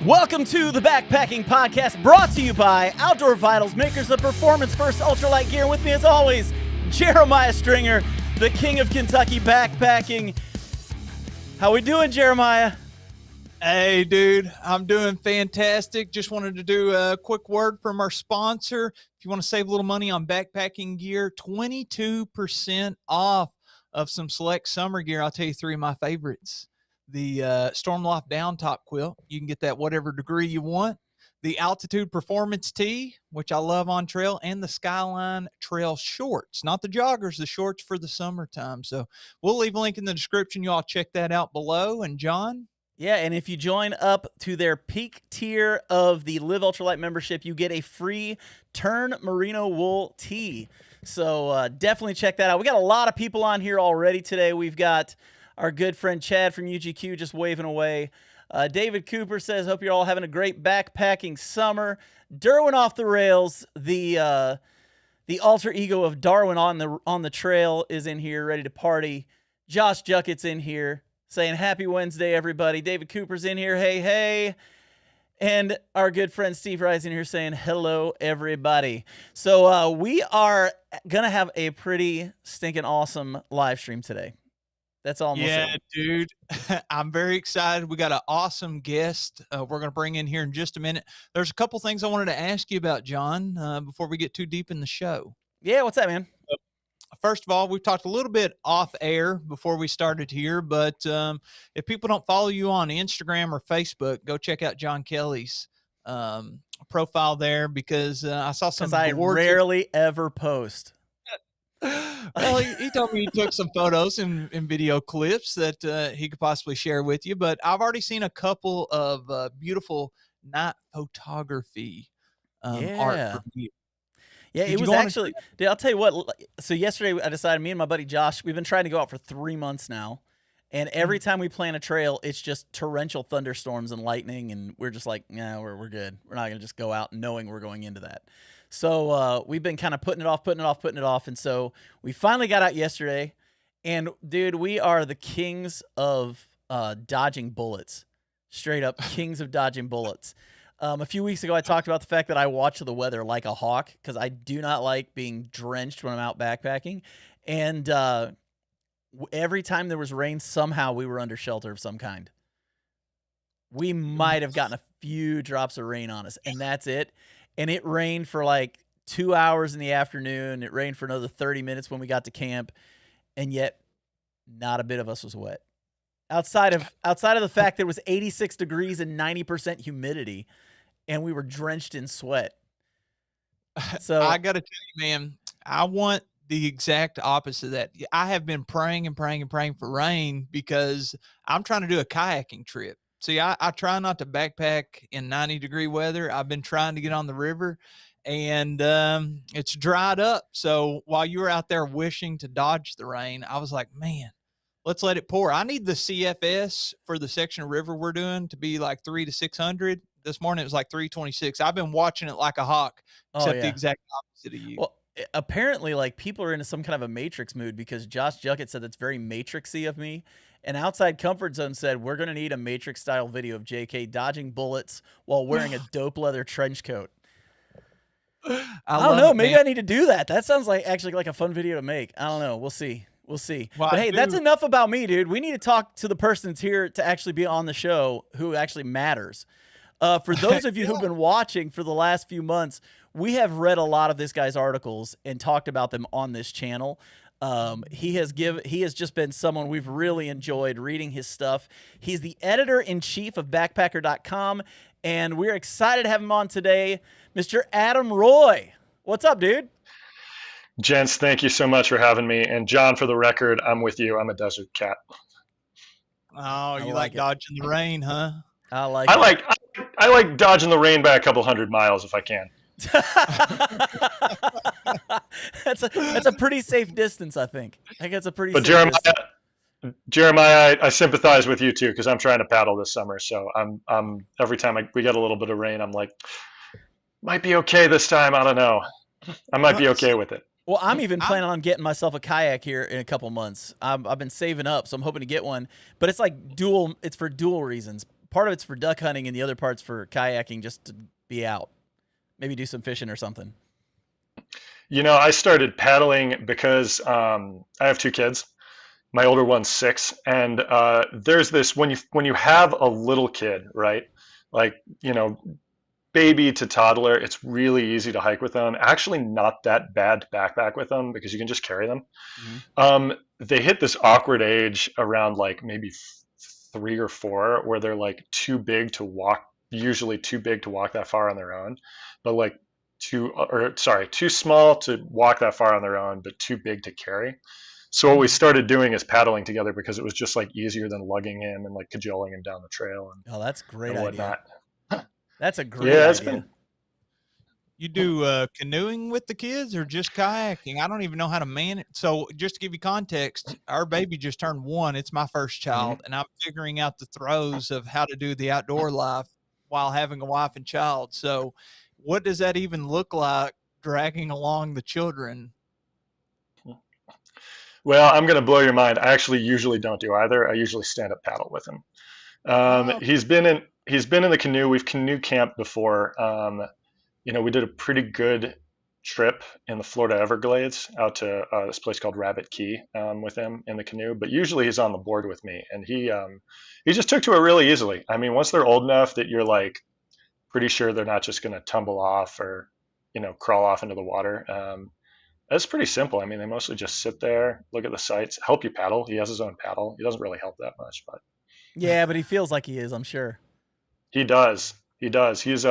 Welcome to the Backpacking Podcast, brought to you by Outdoor Vitals, makers of performance-first ultralight gear. With me, as always, Jeremiah Stringer, the king of Kentucky backpacking. How we doing, Jeremiah? Hey, dude, I'm doing fantastic. Just wanted to do a quick word from our sponsor. If you want to save a little money on backpacking gear, 22% off of some select summer gear. I'll tell you three of my favorites. The Stormloft Down Top Quilt. You can get that whatever degree you want. The Altitude Performance Tee, which I love on trail, and the Skyline Trail Shorts. Not the joggers, the shorts for the summertime. So we'll leave a link in the description. You all check that out below. And John? Yeah, and if you join up to their peak tier of the Live Ultralight membership, you get a free Tern Merino Wool tee. So definitely check that out. We got a lot of people on here already today. We've got our good friend Chad from UGQ just waving away. David Cooper says, hope you're all having a great backpacking summer. Derwin Off the Rails, the alter ego of Darwin on the trail, is in here ready to party. Josh Jucket's in here saying happy Wednesday, everybody. David Cooper's in here. Hey, hey. And our good friend Steve Rice in here saying hello, everybody. So we are going to have a pretty stinking awesome live stream today. That's all I'm saying. Yeah, dude. I'm very excited. We got an awesome guest we're going to bring in here in just a minute. There's a couple things I wanted to ask you about, John, before we get too deep in the show. Yeah, what's that, man? First of all, we've talked a little bit off air before we started here, but if people don't follow you on Instagram or Facebook, go check out John Kelly's profile there, because I saw some. I rarely ever post. Well, he told me he took some photos and video clips that he could possibly share with you, but I've already seen a couple of beautiful night photography art from you. Yeah, it was actually, dude, I'll tell you what. So yesterday I decided, me and my buddy Josh, we've been trying to go out for 3 months now. And every time we plan a trail, it's just torrential thunderstorms and lightning. And we're just like, nah, we're good. We're not going to just go out knowing we're going into that. So we've been kind of putting it off. And so we finally got out yesterday. And dude, we are the kings of dodging bullets. Straight up kings of dodging bullets. A few weeks ago, I talked about the fact that I watch the weather like a hawk, because I do not like being drenched when I'm out backpacking. And every time there was rain, somehow we were under shelter of some kind. We might have gotten a few drops of rain on us, and that's it. And it rained for like 2 hours in the afternoon. It rained for another 30 minutes when we got to camp, and yet not a bit of us was wet. Outside of the fact that it was 86 degrees and 90% humidity, and we were drenched in sweat. So I got to tell you, man, I want the exact opposite of that. I have been praying for rain, because I'm trying to do a kayaking trip. See, I try not to backpack in 90-degree weather. I've been trying to get on the river, and it's dried up. So while you were out there wishing to dodge the rain, I was like, man, let's let it pour. I need the CFS for the section of river we're doing to be like 300 to 600. This morning it was like 326. I've been watching it like a hawk, except the exact opposite of you. Well, apparently, like, people are into some kind of a Matrix mood, because Josh Juckett said that's very Matrixy of me. And Outside Comfort Zone said, we're going to need a Matrix-style video of JK dodging bullets while wearing a dope leather trench coat. I don't know. Maybe I need to do that. That sounds like actually like a fun video to make. I don't know. We'll see. Well, but hey, that's enough about me, dude. We need to talk to the person that's here to actually be on the show, who actually matters. For those of you who've been watching for the last few months, we have read a lot of this guy's articles and talked about them on this channel. He has just been someone we've really enjoyed reading his stuff. He's the editor-in-chief of backpacker.com, and we're excited to have him on today, Mr. Adam Roy. What's up, dude? Gents, thank you so much for having me. And John, for the record, I'm with you. I'm a desert cat. Oh, you like dodging the rain, huh? I like dodging the rain by a couple 100 miles if I can. That's a pretty safe distance, I think. I think that's a pretty. But safe Jeremiah, I sympathize with you too, because I'm trying to paddle this summer. So I'm every time we get a little bit of rain, I'm like, might be okay this time. I don't know. I might be okay with it. Well, I'm even planning on getting myself a kayak here in a couple months. I've been saving up, so I'm hoping to get one. But it's like it's for dual reasons. part of it's for duck hunting and the other part's for kayaking, just to be out, maybe do some fishing or something. I started paddling because I have two kids. My older one's 6, and there's this when you have a little kid, right? Like baby to toddler, it's really easy to hike with them. Actually, not that bad to backpack with them because you can just carry them. They hit this awkward age around like maybe 3 or 4 where they're like too big to walk, usually too big to walk that far on their own, but like too small to walk that far on their own, but too big to carry. So what we started doing is paddling together because it was just like easier than lugging him and like cajoling him down the trail Oh, that's a great and whatnot. That's a great idea. Been. You do canoeing with the kids or just kayaking? I don't even know how to manage. So just to give you context, our baby just turned 1. It's my first child, and I'm figuring out the throes of how to do the outdoor life while having a wife and child. So what does that even look like, dragging along the children? Well, I'm going to blow your mind. I actually usually don't do either. I usually stand up paddle with him. He's been in the canoe. We've canoe camped before. We did a pretty good trip in the Florida Everglades out to this place called Rabbit Key with him in the canoe. But usually he's on the board with me, and he just took to it really easily. I mean, once they're old enough that you're like pretty sure they're not just going to tumble off or crawl off into the water. It's pretty simple. I mean, they mostly just sit there, look at the sights, help you paddle. He has his own paddle. He doesn't really help that much, but yeah, but he feels like he is, I'm sure. He does. He's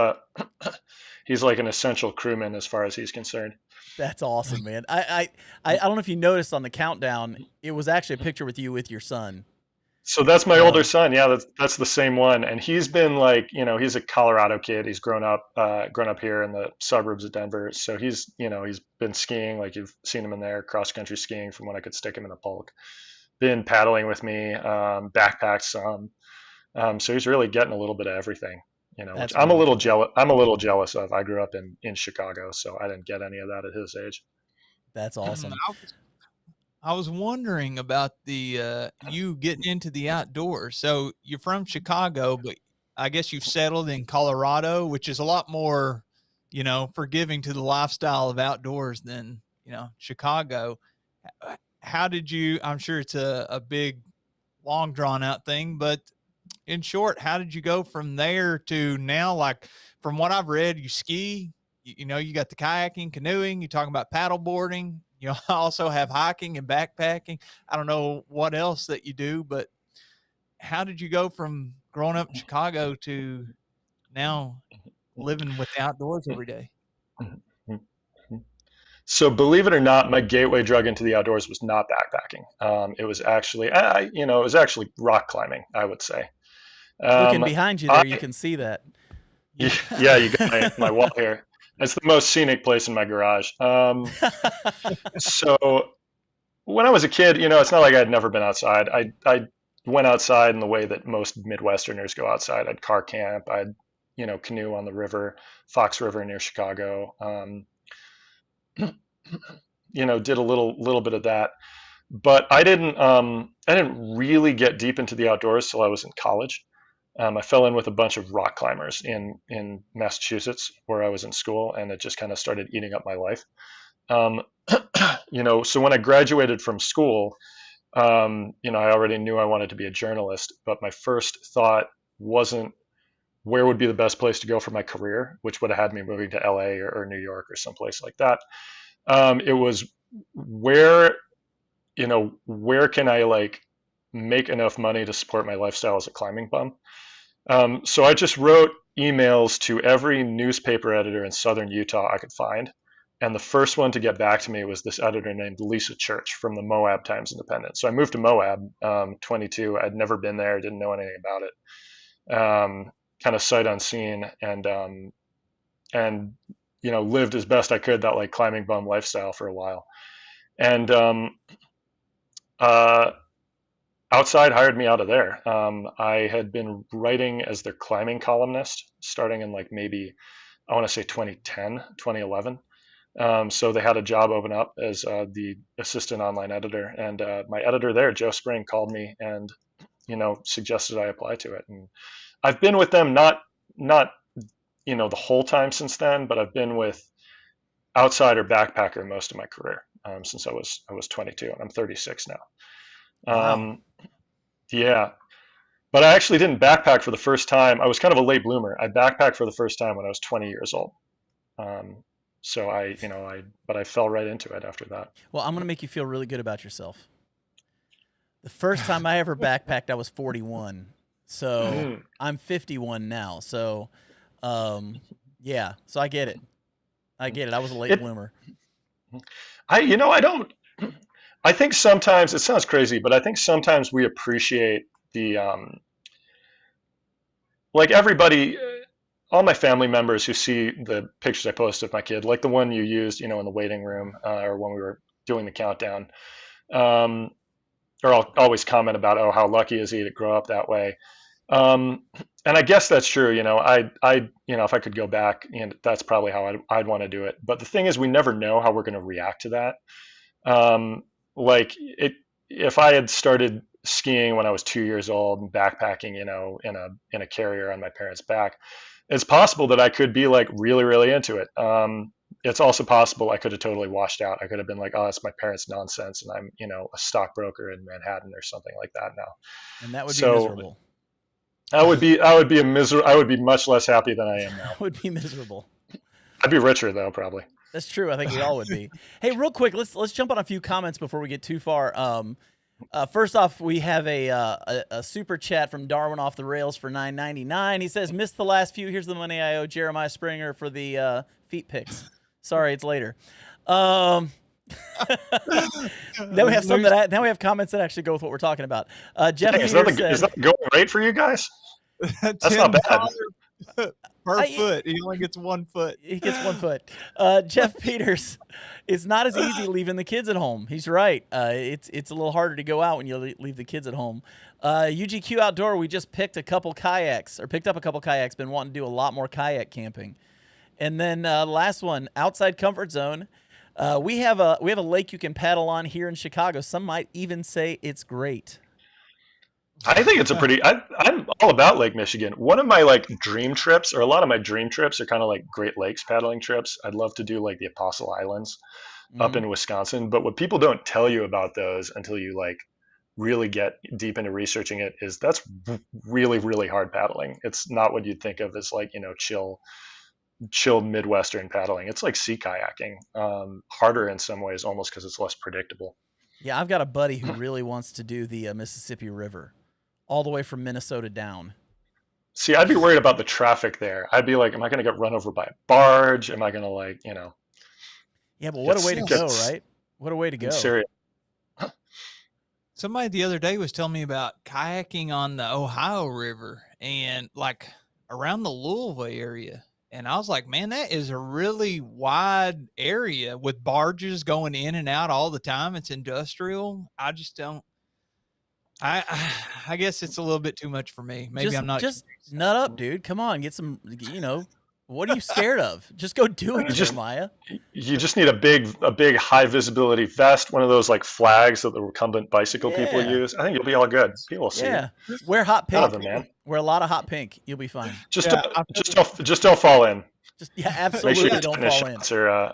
he's like an essential crewman as far as he's concerned. That's awesome, man. I don't know if you noticed on the countdown, it was actually a picture with you with your son. So that's my older son. Yeah, that's the same one. And he's been like, he's a Colorado kid. He's grown up here in the suburbs of Denver. So he's been skiing, like you've seen him in there, cross country skiing from when I could stick him in a pulk. Been paddling with me, backpacked some. So he's really getting a little bit of everything, which I'm a little jealous. I'm a little jealous of. I grew up in Chicago, so I didn't get any of that at his age. That's awesome. I was wondering about the you getting into the outdoors. So you're from Chicago, but I guess you've settled in Colorado, which is a lot more, forgiving to the lifestyle of outdoors than, Chicago. How did you, I'm sure it's a big, long drawn out thing, but in short, how did you go from there to now? Like from what I've read, you ski, you got the kayaking, canoeing, you're talking about paddle boarding. You also have hiking and backpacking. I don't know what else that you do, but how did you go from growing up in Chicago to now living with the outdoors every day? So believe it or not, my gateway drug into the outdoors was not backpacking. It was actually, it was actually rock climbing, I would say. Looking behind you there, you can see that. Yeah, you got my wall here. It's the most scenic place in my garage. So when I was a kid, it's not like I'd never been outside. I went outside in the way that most Midwesterners go outside. I'd car camp. I'd, canoe on the river, Fox River near Chicago. Did a little bit of that. But I didn't really get deep into the outdoors till I was in college. I fell in with a bunch of rock climbers in Massachusetts where I was in school, and it just kind of started eating up my life. So when I graduated from school, I already knew I wanted to be a journalist, but my first thought wasn't where would be the best place to go for my career, which would have had me moving to LA or New York or someplace like that. It was where can I like make enough money to support my lifestyle as a climbing bum. So I just wrote emails to every newspaper editor in southern Utah I could find. And the first one to get back to me was this editor named Lisa Church from the Moab Times Independent. So I moved to Moab, 22. I'd never been there, didn't know anything about it. Kind of sight unseen, and lived as best I could that like climbing bum lifestyle for a while. And Outside hired me out of there. I had been writing as their climbing columnist starting in like maybe, I want to say 2010, 2011. So they had a job open up as the assistant online editor. And my editor there, Joe Spring, called me and, suggested I apply to it. And I've been with them not the whole time since then, but I've been with outsider backpacker most of my career, since I was 22, and I'm 36 now. Wow. Yeah, but I actually didn't backpack for the first time. I was kind of a late bloomer. I backpacked for the first time when I was 20 years old. Um, so but I fell right into it after that. Well, I'm gonna make you feel really good about yourself. The first time I ever backpacked, I was 41. So Mm. I'm 51 now. So, yeah. So I get it. I get it. I was a late It, bloomer. I don't. I think sometimes it sounds crazy, but I think sometimes we appreciate the like everybody, all my family members who see the pictures I post of my kid, like the one you used, in the waiting room, or when we were doing the countdown, um, or I'll always comment about, oh, how lucky is he to grow up that way. Um, and I guess that's true. If I could go back, that's probably how I'd want to do it. But the thing is, we never know how we're going to react to that. Um, like if I had started skiing when I was 2 years old and backpacking, in a carrier on my parents' back, it's possible that I could be like really, really into it. It's also possible I could have totally washed out. I could have been like, oh, it's my parents' nonsense, and I'm, a stockbroker in Manhattan or something like that now. And that would be So miserable. I would be much less happy than I am now. That would be miserable. I'd be richer though, probably. That's true. I think we all would be. Hey, real quick, let's jump on a few comments before we get too far. First off, we have a super chat from Darwin off the rails for $9.99. He says, "Missed the last few. Here's the money I owe Jeremiah Springer for the feet pics. Sorry, it's later." Then we have now we have comments that actually go with what we're talking about. Jeff Hey, is that the going rate for you guys? That's not bad. Per foot. He only gets 1 foot. He gets 1 foot. Jeff Peters, it's not as easy leaving the kids at home. He's right. It's a little harder to go out when you leave the kids at home. UGQ Outdoor, we just picked up a couple kayaks. Been wanting to do a lot more kayak camping. And then last one, outside comfort zone. We have a lake you can paddle on here in Chicago. Some might even say it's great. I think it's I'm all about Lake Michigan. One of my dream trips, or a lot of my dream trips, are kind of like Great Lakes paddling trips. I'd love to do like the Apostle Islands up in Wisconsin. But what people don't tell you about those until you really get deep into researching it is that's really, really hard paddling. It's not what you'd think of as chill Midwestern paddling. It's like sea kayaking, harder in some ways almost because it's less predictable. Yeah, I've got a buddy who really wants to do the Mississippi River, all the way from Minnesota down. See, I'd be worried about the traffic there. I'd be like, am I going to get run over by a barge? Am I going to Yeah, but what a way to go, right? What a way to go. Serious. Somebody the other day was telling me about kayaking on the Ohio River and around the Louisville area. And I was like, man, that is a really wide area with barges going in and out all the time. It's industrial. I just don't. I guess it's a little bit too much for me. Maybe I'm not. Just nut up, dude. Come on, get some. What are you scared of? Just go do it, Jeremiah. You just need a big high visibility vest, one of those flags that the recumbent bicycle people use. I think you'll be all good. People will see. Yeah, wear hot pink. Man. Wear a lot of hot pink. You'll be fine. Just don't fall in. Absolutely Make sure don't fall in.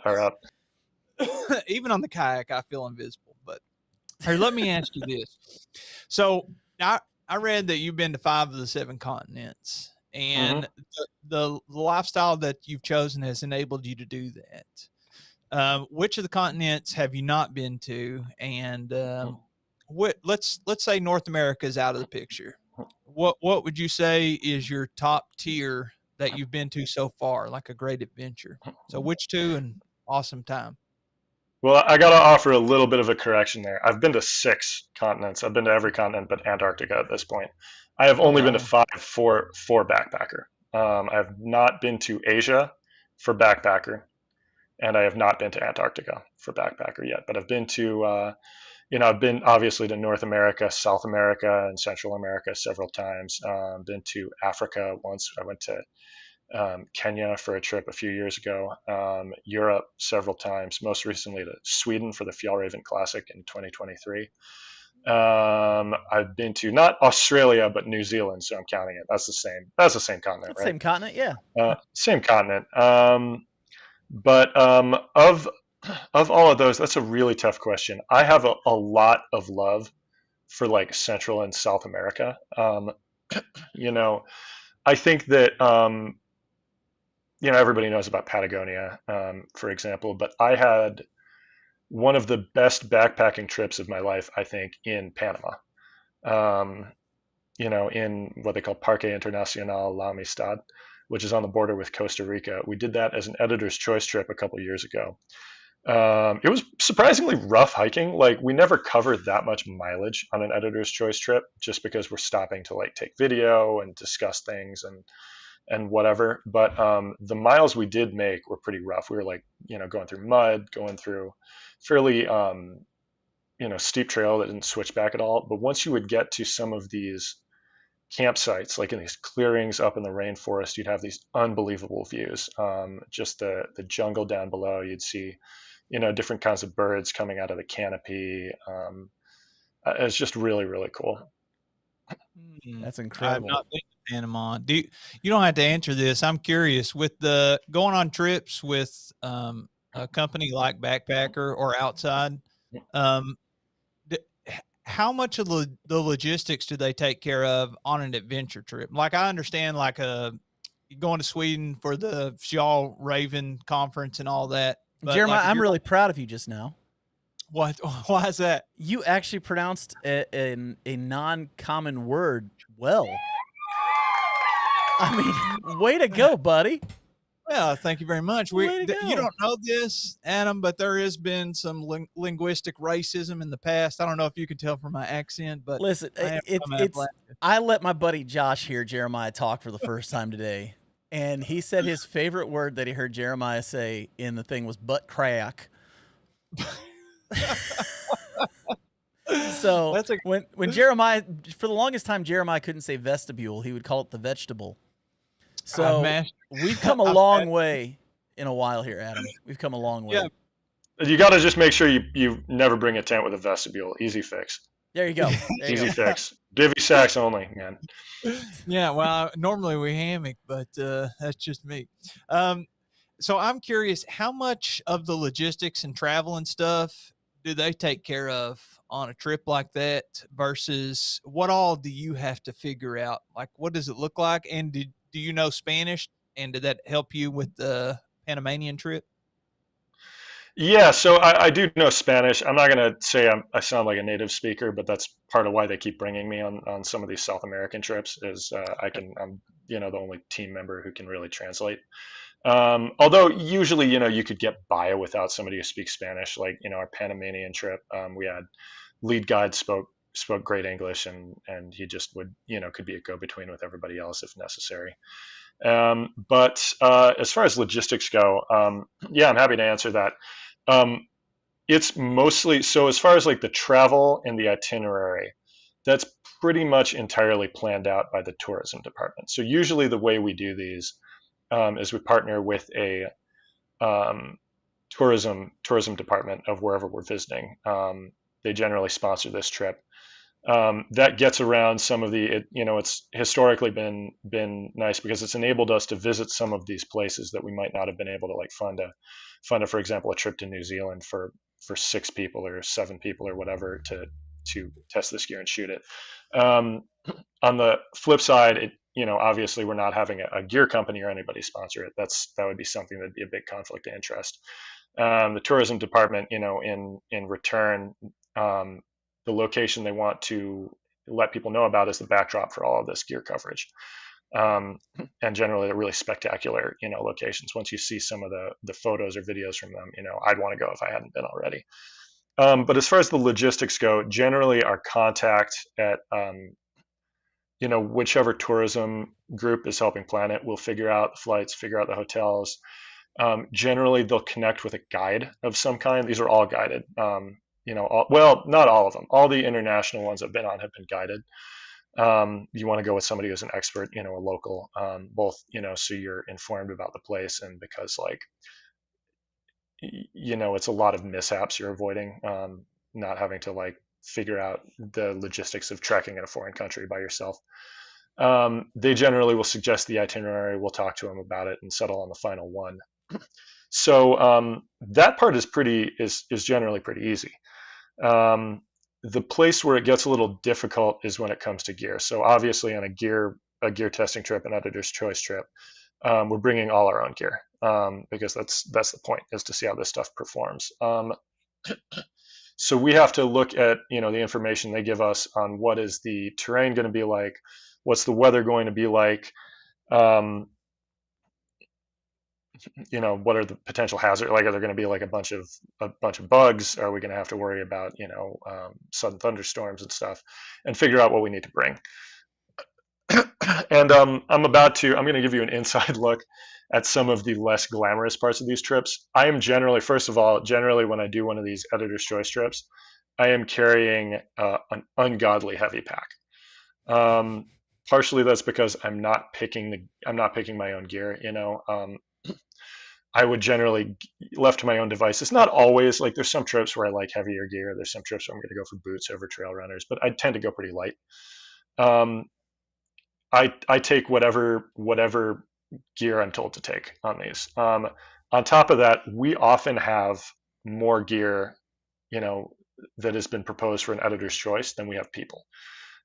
Are up. Even on the kayak, I feel invisible. But here, let me ask you this. So I read that you've been to 5 of the 7 continents, and the lifestyle that you've chosen has enabled you to do that. Which of the continents have you not been to? And let's say North America is out of the picture. What would you say is your top tier that you've been to so far, like a great adventure? So which 2 and awesome time? Well, I got to offer a little bit of a correction there. I've been to 6 continents. I've been to every continent but Antarctica at this point. I have only been to 5 for backpacker. I have not been to Asia for backpacker, and I have not been to Antarctica for backpacker yet. But I've been to, I've been obviously to North America, South America, and Central America several times. Been to Africa once. I went to Kenya for a trip a few years ago, Europe several times, most recently to Sweden for the Fjällräven Classic in 2023. I've been to not Australia but New Zealand, so I'm counting it. That's the same. That's the same continent, That's right? same continent, yeah. Same continent. But of all of those, that's a really tough question. I have a lot of love for like Central and South America. You know, I think that everybody knows about Patagonia, for example, but I had one of the best backpacking trips of my life, I think, in Panama. Um, in what they call Parque Internacional La Amistad, which is on the border with Costa Rica. We did that as an editor's choice trip a couple years ago. It was surprisingly rough hiking. Like we never covered that much mileage on an editor's choice trip, just because we're stopping to like take video and discuss things and whatever. But the miles we did make were pretty rough. We were like going through mud, going through fairly steep trail that didn't switch back at all. But once you would get to some of these campsites, like in these clearings up in the rainforest, you'd have these unbelievable views. Just the jungle down below, you'd see, different kinds of birds coming out of the canopy. It's just really, really cool. That's I've incredible. not been to Panama. You don't have to answer this. I'm curious with the going on trips with a company like Backpacker or outside. Um, how much of the logistics do they take care of on an adventure trip? Like I understand, like going to Sweden for the Fjall Raven conference and all that. But Jeremiah, like if I'm you're really proud of you just now. what? Why is that? You actually pronounced a non-common word well. I mean, way to go, buddy. Well, thank you very much. Way to You go. don't know this, Adam, but there has been some linguistic racism in the past. I don't know if you can tell from my accent, but Listen, I am from it's. Atlanta. I let my buddy Josh hear Jeremiah talk for the first time today, and he said his favorite word that he heard Jeremiah say in the thing was butt crack. So That's a when Jeremiah, for the longest time, Jeremiah couldn't say vestibule. He would call it the vegetable. So we've come a long way in a while here, Adam. We've come a long way. Yeah. You got to just make sure you never bring a tent with a vestibule. Easy fix. There you go. There you Easy go. fix. Divvy sacks only, man. Yeah, well, normally we hammock, but that's just me. So I'm curious, how much of the logistics and travel and stuff do they take care of on a trip like that versus what all do you have to figure out? Like, what does it look like? And do you know Spanish? And did that help you with the Panamanian trip? Yeah, so I do know Spanish. I'm not going to say I sound like a native speaker, but that's part of why they keep bringing me on some of these South American trips is I'm the only team member who can really translate. Although usually, you could get by without somebody who speaks Spanish. Like, our Panamanian trip, we had lead guide spoke great English, and he just would, could be a go-between with everybody else if necessary. But as far as logistics go, yeah, I'm happy to answer that. It's mostly so as far as like the travel and the itinerary, that's pretty much entirely planned out by the tourism department. So usually the way we do these is we partner with a tourism department of wherever we're visiting. They generally sponsor this trip. That gets around some of it's historically been nice because it's enabled us to visit some of these places that we might not have been able to like fund for example, a trip to New Zealand for 6 people or 7 people or whatever to test this gear and shoot it. On the flip side, obviously we're not having a gear company or anybody sponsor it. That would be something that'd be a big conflict of interest. The tourism department, in return, the location they want to let people know about is the backdrop for all of this gear coverage. And generally they're really spectacular, locations. Once you see some of the photos or videos from them, I'd want to go if I hadn't been already. But as far as the logistics go, generally our contact at, whichever tourism group is helping plan it will figure out the flights, figure out the hotels. Generally they'll connect with a guide of some kind. These are all guided. Well, not all of them. All the international ones I've been on have been guided. You want to go with somebody who's an expert, a local, both, so you're informed about the place and because like, it's a lot of mishaps you're avoiding, not having to like figure out the logistics of trekking in a foreign country by yourself. They generally will suggest the itinerary. We'll talk to them about it and settle on the final one. So that part is generally pretty easy. The place where it gets a little difficult is when it comes to gear. So obviously on a gear testing trip, an editor's choice trip, we're bringing all our own gear because that's the point, is to see how this stuff performs. So we have to look at the information they give us on what is the terrain going to be like, what's the weather going to be like, what are the potential hazards? Like, are there going to be like a bunch of bugs? Are we going to have to worry about sudden thunderstorms and stuff, and figure out what we need to bring? And I'm going to give you an inside look at some of the less glamorous parts of these trips. I am generally when I do one of these editor's choice trips, I am carrying an ungodly heavy pack. Partially that's because I'm not picking my own gear. I would generally, left to my own devices, not always, like there's some trips where I like heavier gear. There's some trips where I'm going to go for boots over trail runners, but I tend to go pretty light. I take whatever gear I'm told to take on these. On top of that, we often have more gear, that has been proposed for an editor's choice than we have people.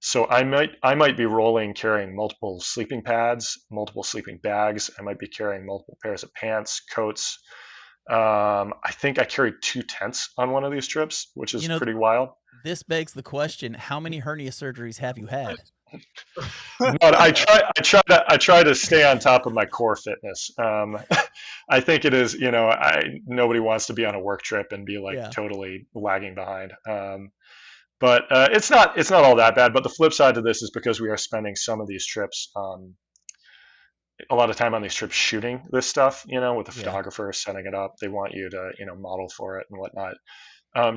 So I might be carrying multiple sleeping pads, multiple sleeping bags. I might be carrying multiple pairs of pants, coats. I think I carried 2 tents on one of these trips, which is pretty wild. This begs the question: how many hernia surgeries have you had? But I try to stay on top of my core fitness. I think it is, nobody wants to be on a work trip and be totally lagging behind. But it's not all that bad. But the flip side to this is because we are spending some of these trips, a lot of time on these trips shooting this stuff, with the photographer setting it up. They want you to, model for it and whatnot.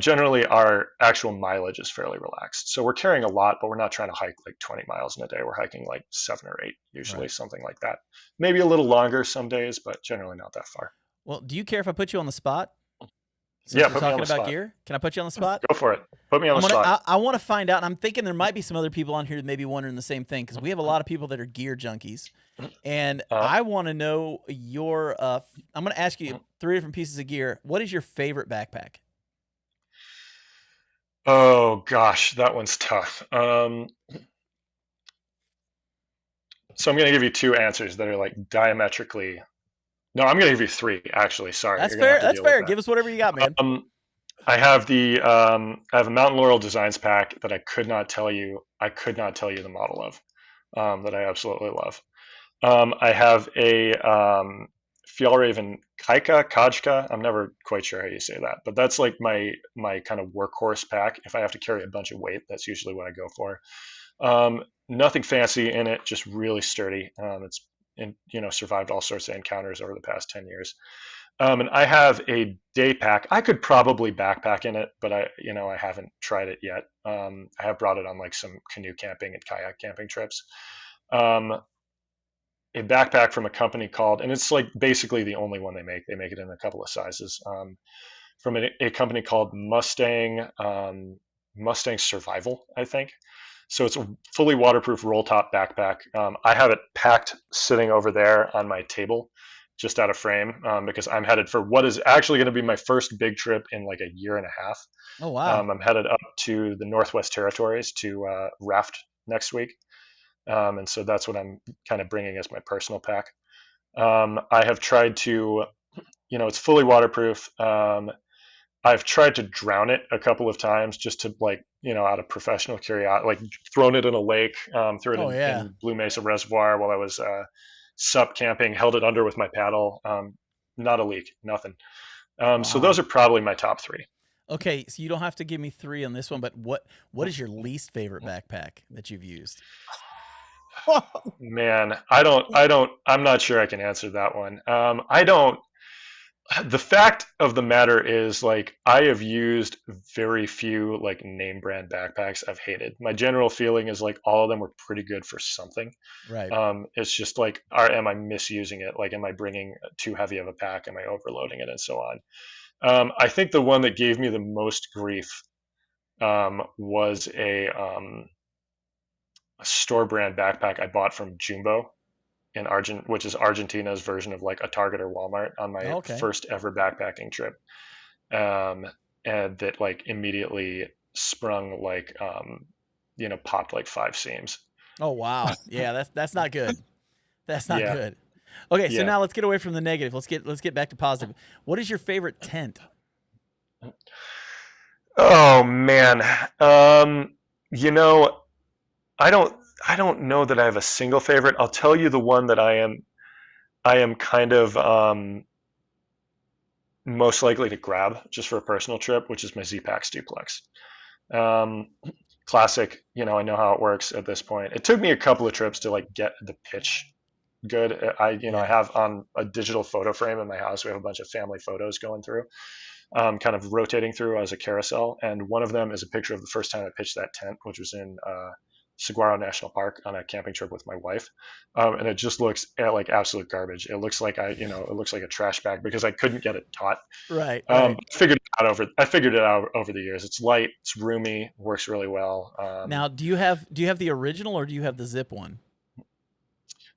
Generally, our actual mileage is fairly relaxed. So we're carrying a lot, but we're not trying to hike like 20 miles in a day. We're hiking like 7 or 8, usually, something like that. Maybe a little longer some days, but generally not that far. Well, do you care if I put you on the spot? Since we're talking about gear, can I put you on the spot? Go for it. Put me on the spot. I want to find out, and I'm thinking there might be some other people on here that may be wondering the same thing, because we have a lot of people that are gear junkies, and I want to know your. I'm going to ask you 3 different pieces of gear. What is your favorite backpack? Oh gosh, that one's tough. So I'm going to give you 2 answers that are like diametrically. No, I'm going to give you 3, actually. Sorry. That's fair. That's fair. Give us whatever you got, man. I have a Mountain Laurel Designs pack that I could not tell you the model of, that I absolutely love. I have a Fjallraven Kajka. I'm never quite sure how you say that, but that's like my kind of workhorse pack. If I have to carry a bunch of weight, that's usually what I go for. Nothing fancy in it, just really sturdy. It's survived all sorts of encounters over the past 10 years. And I have a day pack. I could probably backpack in it, but I haven't tried it yet. I have brought it on like some canoe camping and kayak camping trips. A backpack from a company called, and it's like basically the only one they make. They make it in a couple of sizes. From a company called Mustang Survival, I think. So it's a fully waterproof roll top backpack. I have it packed sitting over there on my table, just out of frame, because I'm headed for what is actually going to be my first big trip in like a year and a half. Oh, wow. I'm headed up to the Northwest Territories to raft next week. And so that's what I'm kind of bringing as my personal pack. I have tried to, it's fully waterproof. I've tried to drown it a couple of times just to out of professional curiosity, like thrown it in a lake, threw it in Blue Mesa Reservoir while I was sup camping, held it under with my paddle. Not a leak, nothing. Wow. So those are probably my top 3. Okay, so you don't have to give me 3 on this one, but what is your least favorite backpack that you've used? Man, I'm not sure I can answer that one. The fact of the matter is, like, I have used very few like name brand backpacks I've hated. My general feeling is like all of them were pretty good for something. Right. It's just like, am I misusing it? Like, am I bringing too heavy of a pack? Am I overloading it, and so on? I think the one that gave me the most grief was a store brand backpack I bought from Jumbo in which is Argentina's version of like a Target or Walmart on my Okay. first ever backpacking trip. Um, and that like immediately sprung like, popped like 5 seams. Oh wow. Yeah, that's not good. That's not Yeah, good. Okay, so yeah. now let's get away from the negative. Let's get back to positive. What is your favorite tent? Oh man. Um, you know, I don't I don't know that I have a single favorite. I'll tell you the one that I am kind of most likely to grab just for a personal trip, which is my Z-Pax duplex. Um, Classic, I know how it works at this point. It took me a couple of trips to like get the pitch good. I Yeah. have on a digital photo frame in my house. We have a bunch of family photos going through, kind of rotating through as a carousel. And one of them is a picture of the first time I pitched that tent, which was in Saguaro National Park on a camping trip with my wife. And it just looks like absolute garbage. It looks like it looks like a trash bag because I couldn't get it taut. Right, right. I figured it out over the years. It's light, it's roomy, works really well. Now, do you have the original or do you have the zip one?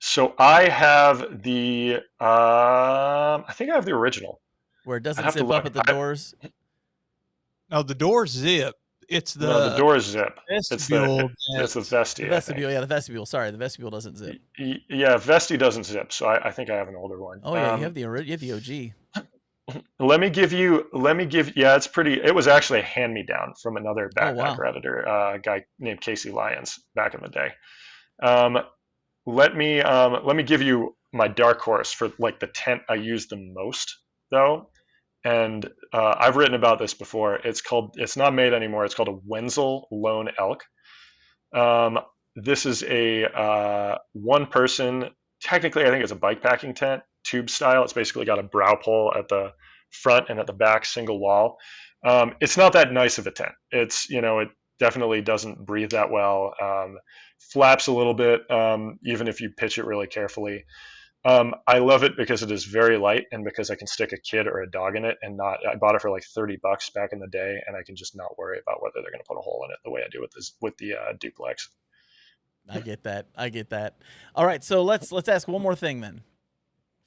So I have I think I have the original. Where it I'd doesn't have to zip up look. at the doors? No, the doors zip. It's No, the the doors zip. vestibule It's the that The Vesti, I think. vestibule, yeah, the vestibule. Sorry, the vestibule doesn't zip. Yeah, Vesti doesn't zip, so I think I have an older one. Oh yeah, you have the OG. Yeah, it's pretty. It was actually a hand me down from another Oh wow. backpacker editor, a guy named Casey Lyons back in the day. Um, let me give you my dark horse for like the tent I use the most though, and I've written about this before. It's not made anymore. It's called a Wenzel Lone Elk. Um, this is a one person. Technically, I think it's a bike packing tent, tube style. It's basically got a brow pole at the front and at the back, single wall. It's not that nice of a tent. It definitely doesn't breathe that well. Flaps a little bit, even if you pitch it really carefully. I love it because it is very light and because I can stick a kid or a dog in it and not. I bought it for like $30 back in the day, and I can just not worry about whether they're going to put a hole in it the way I do with the duplex. I get that. I get that. All right, so let's ask one more thing then.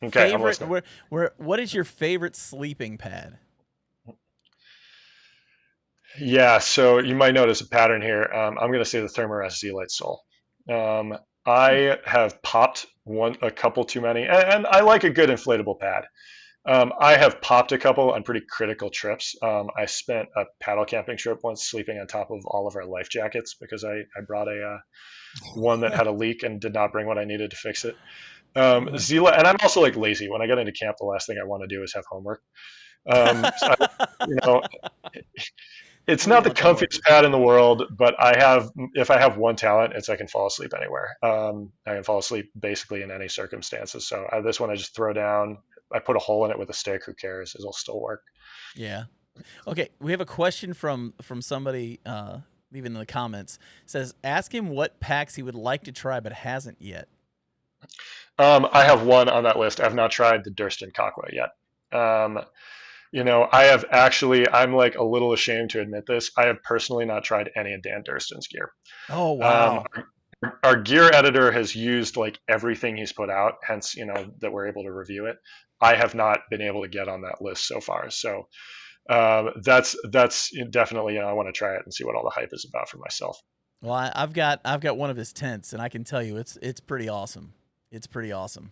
Okay, I'm Favorite listening. what is your favorite sleeping pad? Yeah, so you might notice a pattern here. I'm going to say the Thermarest Z-Lite Soul. Um, I have popped a couple too many, and I like a good inflatable pad. I have popped a couple on pretty critical trips. I spent a paddle camping trip once sleeping on top of all of our life jackets because I brought a one that had a leak and did not bring what I needed to fix it. Zila, and I'm also like lazy. When I get into camp, the last thing I want to do is have homework. So you know, it's Nobody not the wants homework. comfiest pad in the world, but if I have one talent, it's I can fall asleep anywhere. I can fall asleep basically in any circumstances. So this one I just throw down. I put a hole in it with a stick. Who cares? It'll still work. Yeah. Okay, we have a question from somebody leaving in the comments. It says ask him what packs he would like to try but hasn't yet. I have one on that list. I've not tried the Durston Kakwa yet. I have actually. I'm like a little ashamed to admit this. I have personally not tried any of Dan Durston's gear. Oh Um, wow. our gear editor has used like everything he's put out, hence that we're able to review it. I have not been able to get on that list so far. So that's definitely I want to try it and see what all the hype is about for myself. Well, I've got one of his tents, and I can tell you it's pretty awesome. It's pretty awesome.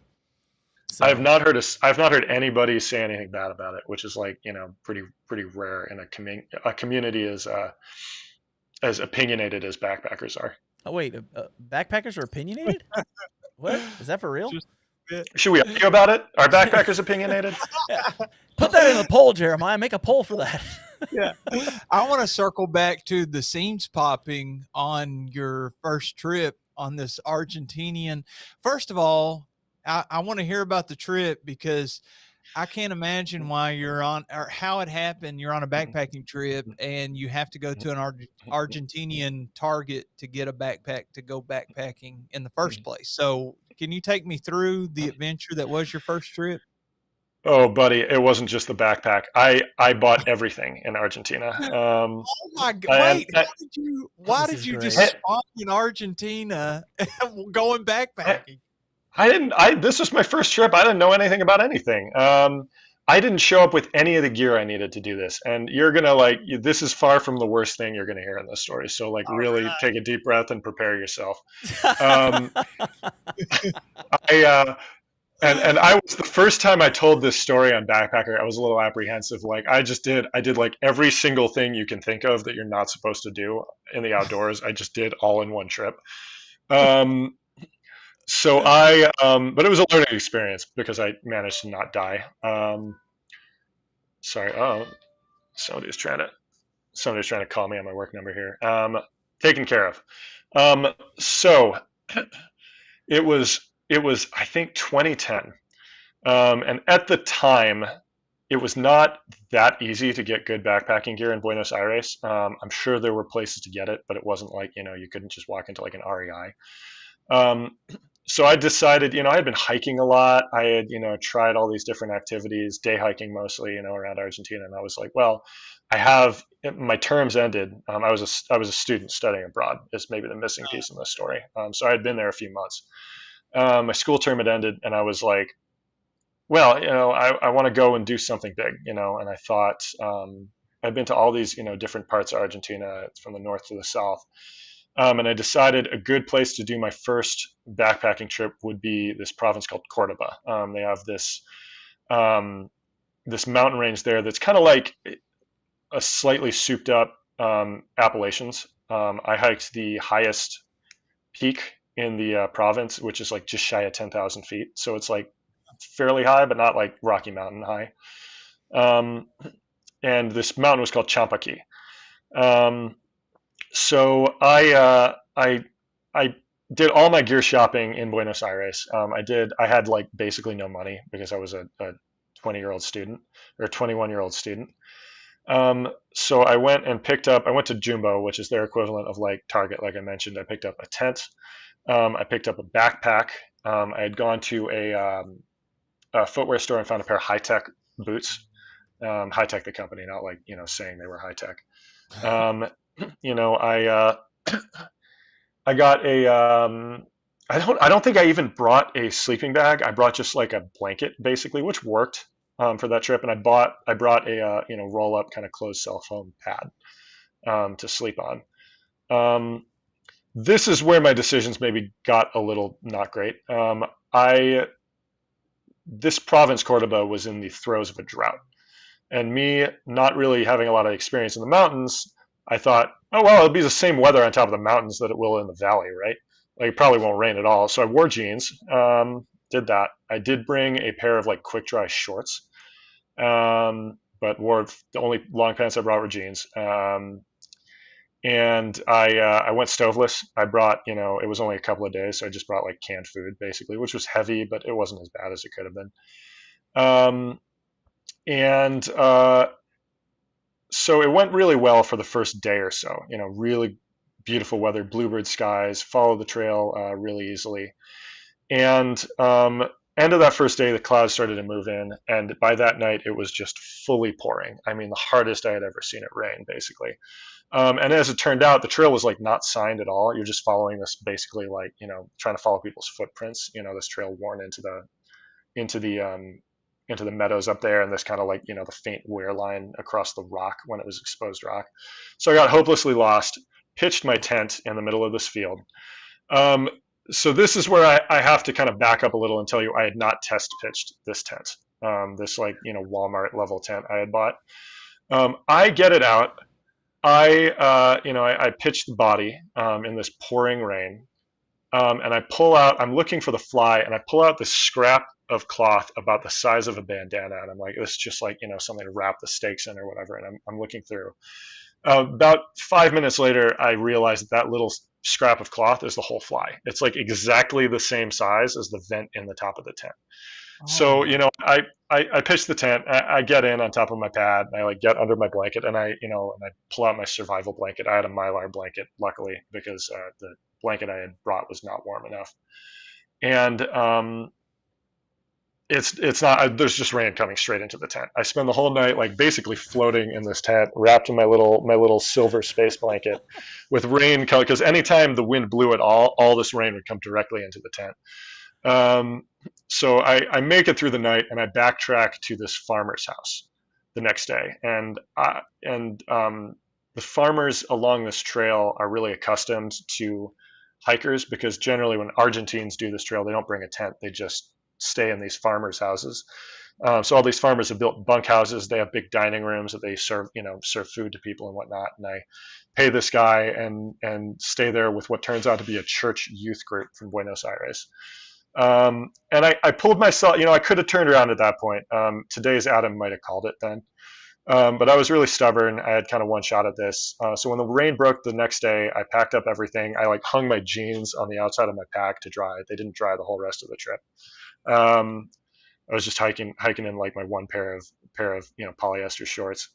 So I've not heard anybody say anything bad about it, which is like pretty rare in a community as opinionated as backpackers are. oh wait, backpackers are opinionated? What is that for real? just a bit. Should we argue about it? Are backpackers opinionated? Yeah. Put that in the poll, Jeremiah. Make a poll for that. Yeah. I want to circle back to the seams popping on your first trip on this Argentinian. First of all, I want to hear about the trip because I can't imagine why you're on or how it happened. You're on a backpacking trip and you have to go to an Argentinian Target to get a backpack to go backpacking in the first place. So, can you take me through the adventure that was your first trip? Oh, buddy, it wasn't just the backpack. I bought everything in Argentina. Oh my God! And Wait, why This did is you great. just spawn in Argentina going I, backpacking? I didn't. This was my first trip. I didn't know anything about anything. I didn't show up with any of the gear I needed to do this. And you're gonna this is far from the worst thing you're gonna hear in this story. So like, really take a deep breath and prepare yourself. Um, I and I was the first time I told this story on Backpacker, I was a little apprehensive. Like I did like every single thing you can think of that you're not supposed to do in the outdoors. I just did all in one trip. Um, but it was a learning experience because I managed to not die. Sorry. Oh, somebody's trying to somebody's trying to call me on my work number here. Taken care of. Um, so it was I think 2010. And at the time, it was not that easy to get good backpacking gear in Buenos Aires. I'm sure there were places to get it, but it wasn't like, you couldn't just walk into like an REI. Um, so I decided, I had been hiking a lot. I had, tried all these different activities, day hiking mostly, around Argentina. And I was like, well, my terms ended. I was a student studying abroad is maybe the missing piece in this story. So I had been there a few months. My school term had ended and I was like, well, I want to go and do something big, and I thought I've been to all these, different parts of Argentina from the north to the south. And I decided a good place to do my first backpacking trip would be this province called Cordoba. They have um, this mountain range there that's kind of like a slightly souped up Appalachians. I hiked the highest peak in the province, which is like just shy of 10,000 feet. So it's like fairly high, but not like Rocky Mountain high. Um, and this mountain was called Champaqui. Um, so I did all my gear shopping in Buenos Aires. I had like basically no money because I was a 20-year-old student or 21-year-old student. So I went and I went to Jumbo, which is their equivalent of like Target, like I mentioned. I picked up a tent. I picked up a backpack. I had gone to a footwear store and found a pair of high tech boots. High tech, the company, not like saying they were high tech. Um, I I got a I don't think I even brought a sleeping bag. I brought just like a blanket basically, which worked for that trip. And I brought a roll up kind of closed cell phone pad to sleep on. Um, this is where my decisions maybe got a little not great. I This province, Cordoba, was in the throes of a drought. And me not really having a lot of experience in the mountains, I thought, oh, well, it'll be the same weather on top of the mountains that it will in the valley, right? Like it probably won't rain at all. So I wore jeans, did that. I did bring a pair of like quick dry shorts, but wore the only long pants I brought were jeans. And I went stoveless. I brought, it was only a couple of days, so I just brought like canned food basically, which was heavy, but it wasn't as bad as it could have been. Um, and So it went really well for the first day or so. Really beautiful weather, bluebird skies, follow the trail really easily. And end of that first day, the clouds started to move in, and by that night, it was just fully pouring. I mean, the hardest I had ever seen it rain, basically. And as it turned out, the trail was like not signed at all. You're just following this basically like trying to follow people's footprints. This trail worn into the into the meadows up there, and this kind of like the faint wear line across the rock when it was exposed rock. So I got hopelessly lost, pitched my tent in the middle of this field. Um, so this is where I have to kind of back up a little and tell you I had not test pitched this tent, this like Walmart level tent I had bought. I get it out. I pitch the body in this pouring rain, and I pull out. I'm looking for the fly, and I pull out this scrap of cloth about the size of a bandana, and I'm like, this is just like something to wrap the stakes in or whatever. And I'm looking through. About 5 minutes later, I realized that little scrap of cloth is the whole fly. It's like exactly the same size as the vent in the top of the tent. So, I pitch the tent. I get in on top of my pad. And I like get under my blanket, and I pull out my survival blanket. I had a Mylar blanket, luckily, because the blanket I had brought was not warm enough. And it's not. There's just rain coming straight into the tent. I spend the whole night like basically floating in this tent, wrapped in my little silver space blanket, with rain coming. Because anytime the wind blew at all this rain would come directly into the tent. Um, so I make it through the night and I backtrack to this farmer's house the next day, and the farmers along this trail are really accustomed to hikers because generally when Argentines do this trail, they don't bring a tent; they just stay in these farmers' houses. So all these farmers have built bunk houses. They have big dining rooms that they serve food to people and whatnot. And I pay this guy and stay there with what turns out to be a church youth group from Buenos Aires. And I pulled myself, I could have turned around at that point. Today's Adam might have called it then. But I was really stubborn. I had kind of one shot at this. So when the rain broke the next day, I packed up everything. I like hung my jeans on the outside of my pack to dry. They didn't dry the whole rest of the trip. I was just hiking in like my one pair of polyester shorts.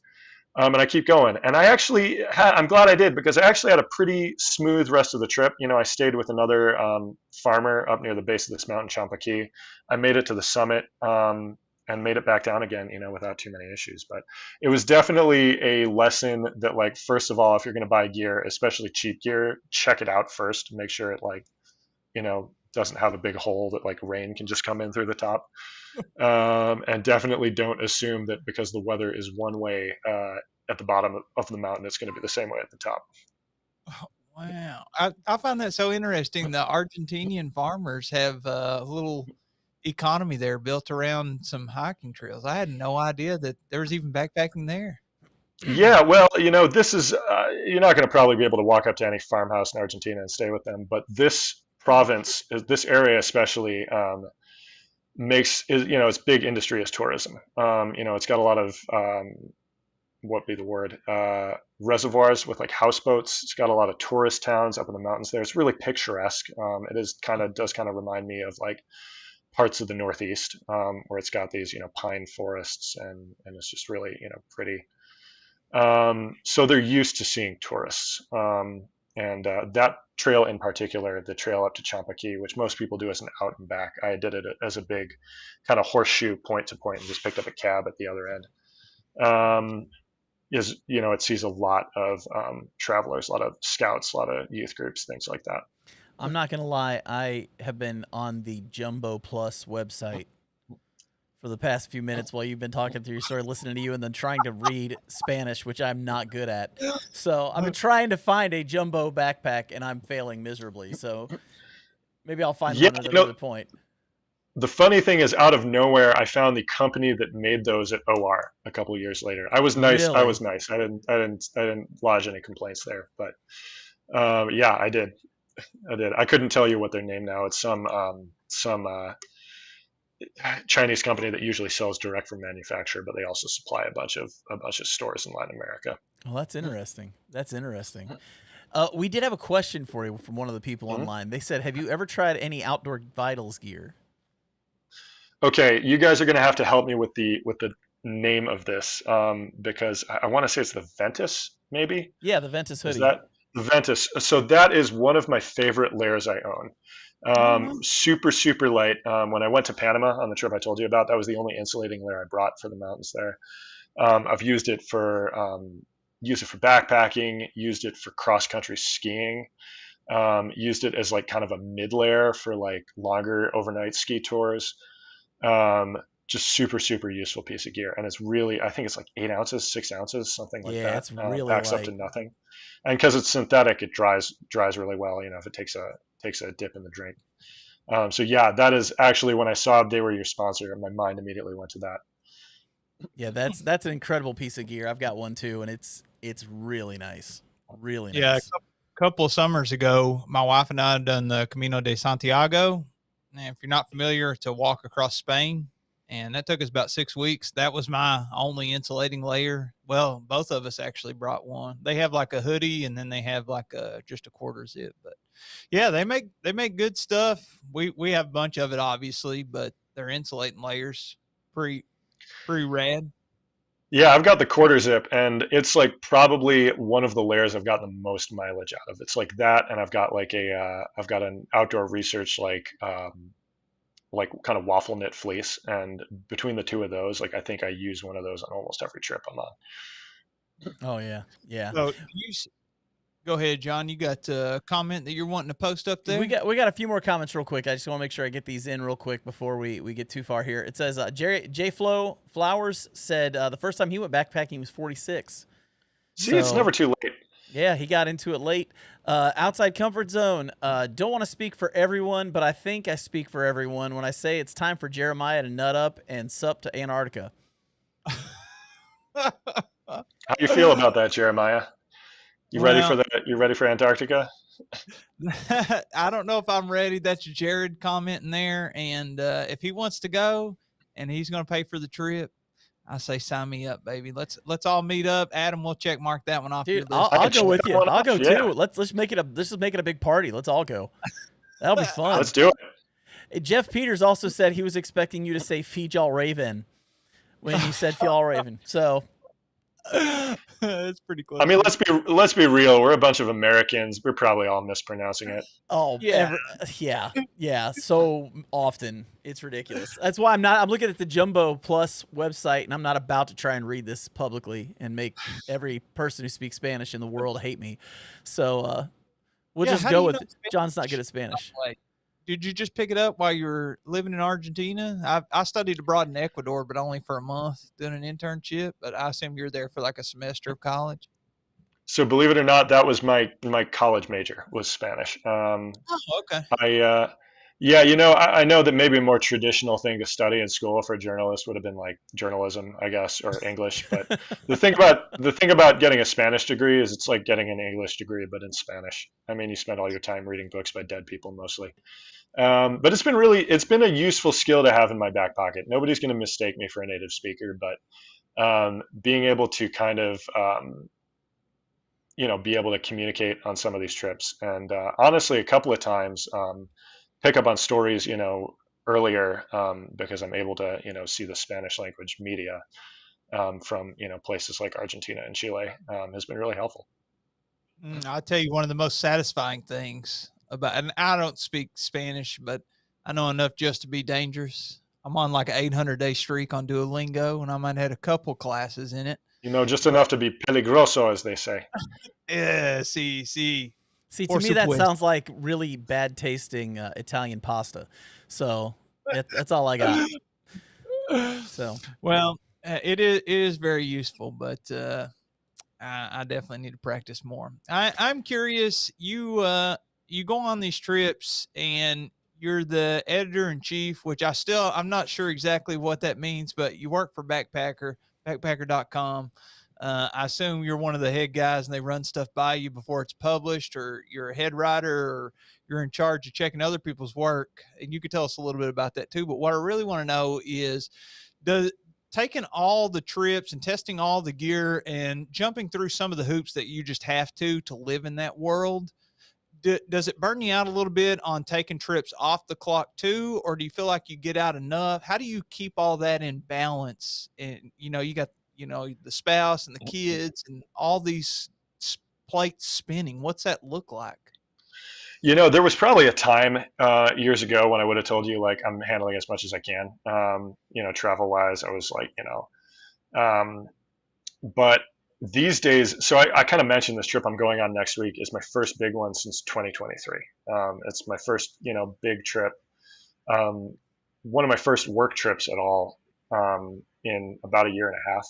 And I keep going. And I'm glad I did because I actually had a pretty smooth rest of the trip. I stayed with another farmer up near the base of this mountain, Champaqui. I made it to the summit and made it back down again, without too many issues. But it was definitely a lesson that, like, first of all, if you're going to buy gear, especially cheap gear, check it out first. Make sure it, like, doesn't have a big hole that, like, rain can just come in through the top. And definitely don't assume that because the weather is one way at the bottom of the mountain, it's going to be the same way at the top. Wow. I find that so interesting. The Argentinian farmers have a little economy there built around some hiking trails. I had no idea that there was even backpacking there. Yeah, well, this is, you're not going to probably be able to walk up to any farmhouse in Argentina and stay with them, but this province, this area especially, its big industry is tourism. It's got a lot of what be the word reservoirs with like houseboats. It's got a lot of tourist towns up in the mountains there. It's really picturesque. It does kind of remind me of like parts of the Northeast where it's got these pine forests and it's just really pretty. So they're used to seeing tourists. And that trail in particular, the trail up to Champaqui, which most people do as an out and back, I did it as a big kind of horseshoe point to point and just picked up a cab at the other end. It sees a lot of travelers, a lot of scouts, a lot of youth groups, things like that. I'm not going to lie. I have been on the Jumbo Plus website for the past few minutes while you've been talking through your story, listening to you, and then trying to read Spanish, which I'm not good at. So I've been trying to find a jumbo backpack, and I'm failing miserably. So maybe I'll find one at another point. The funny thing is, out of nowhere, I found the company that made those at OR a couple of years later. I was nice. Really? I was nice. I didn't lodge any complaints there, but yeah, I did. I couldn't tell you what their name now. It's some Chinese company that usually sells direct from manufacturer, but they also supply a bunch of stores in Latin America. Well, that's interesting. That's interesting. We did have a question for you from one of the people online. They said, "Have you ever tried any outdoor vitals gear?" Okay, you guys are going to have to help me with the name of this because I want to say it's the Ventus, maybe. Yeah, the Ventus hoodie. Is that the Ventus? So that is one of my favorite layers I own. Super, super light. When I went to Panama on the trip I told you about, that was the only insulating layer I brought for the mountains there. I've used it for backpacking, used it for cross-country skiing, used it as like kind of a mid layer for like longer overnight ski tours. Just super, super useful piece of gear. And it's really, I think it's like 8 ounces, 6 ounces, something like that. Yeah, it's really backs light. up to nothing. And because it's synthetic, it dries really well, if it takes a dip in the drink. So yeah, that is actually, when I saw they were your sponsor, my mind immediately went to that. Yeah, that's an incredible piece of gear. I've got one too, and it's really nice. Really nice. Yeah, a couple of summers ago, my wife and I had done the Camino de Santiago. And if you're not familiar, it's a walk across Spain. And that took us about 6 weeks. That was my only insulating layer. Well, both of us actually brought one. They have like a hoodie, and then they have like just a quarter zip. But yeah, they make good stuff. We have a bunch of it, obviously, but they're insulating layers. Pretty rad. Yeah, I've got the quarter zip, and it's like probably one of the layers I've gotten the most mileage out of. It's like that, and I've got like I've got an outdoor research like like kind of waffle knit fleece, and between the two of those, like I think I use one of those on almost every trip I'm on. Oh yeah, yeah. So go ahead, John. You got a comment that you're wanting to post up there? We got a few more comments real quick. I just want to make sure I get these in real quick before we get too far here. It says J Flo Flowers said the first time he went backpacking was 46. See, it's never too late. Yeah, he got into it late. Outside comfort zone. Don't want to speak for everyone, but I think I speak for everyone when I say it's time for Jeremiah to nut up and sup to Antarctica. How do you feel about that, Jeremiah? You ready for that? You ready for Antarctica? I don't know if I'm ready. That's Jared commenting there, and if he wants to go and he's going to pay for the trip, I say sign me up, baby. Let's all meet up. Adam, we'll check mark that one off. Dude, I'll go with you. I'll go too. Let's make it a big party. Let's all go. That'll be fun. Let's do it. Jeff Peters also said he was expecting you to say Fjall Raven when you said Fjall Raven. So that's pretty close. I mean, let's be real. We're a bunch of Americans. We're probably all mispronouncing it. Oh yeah. So often it's ridiculous. That's why I'm looking at the Jumbo Plus website, and I'm not about to try and read this publicly and make every person who speaks Spanish in the world hate me. So we'll just go with John's not good at Spanish. Did you just pick it up while you were living in Argentina? I studied abroad in Ecuador, but only for a month doing an internship. But I assume you're there for like a semester of college. So believe it or not, that was my college major was Spanish. Oh, okay. Yeah, I know that maybe a more traditional thing to study in school for a journalist would have been like journalism, I guess, or English. But the thing about getting a Spanish degree is it's like getting an English degree, but in Spanish. I mean, you spend all your time reading books by dead people mostly. But it's been a useful skill to have in my back pocket. Nobody's going to mistake me for a native speaker, but being able to kind of be able to communicate on some of these trips, and honestly, a couple of times pick up on stories, earlier because I'm able to, see the Spanish language media from, places like Argentina and Chile has been really helpful. I'll tell you one of the most satisfying things about, and I don't speak Spanish, but I know enough just to be dangerous. I'm on like an 800-day streak on Duolingo, and I might have had a couple classes in it. Just enough to be peligroso, as they say. Yeah, see, to me that sounds like really bad tasting Italian pasta. So that's all I got. So well, it is very useful, but I definitely need to practice more. I'm curious. You go on these trips and you're the editor-in-chief, which I'm not sure exactly what that means, but you work for backpacker.com. I assume you're one of the head guys and they run stuff by you before it's published, or you're a head writer, or you're in charge of checking other people's work. And you could tell us a little bit about that too. But what I really want to know is taking all the trips and testing all the gear and jumping through some of the hoops that you just have to live in that world. Does it burn you out a little bit on taking trips off the clock too? Or do you feel like you get out enough? How do you keep all that in balance? And, you got, the spouse and the kids and all these plates spinning. What's that look like? There was probably a time years ago when I would have told you, like, I'm handling as much as I can, travel wise. I was like, but these days, so I kind of mentioned this trip I'm going on next week is my first big one since 2023. It's my first, big trip. One of my first work trips at all in about a year and a half.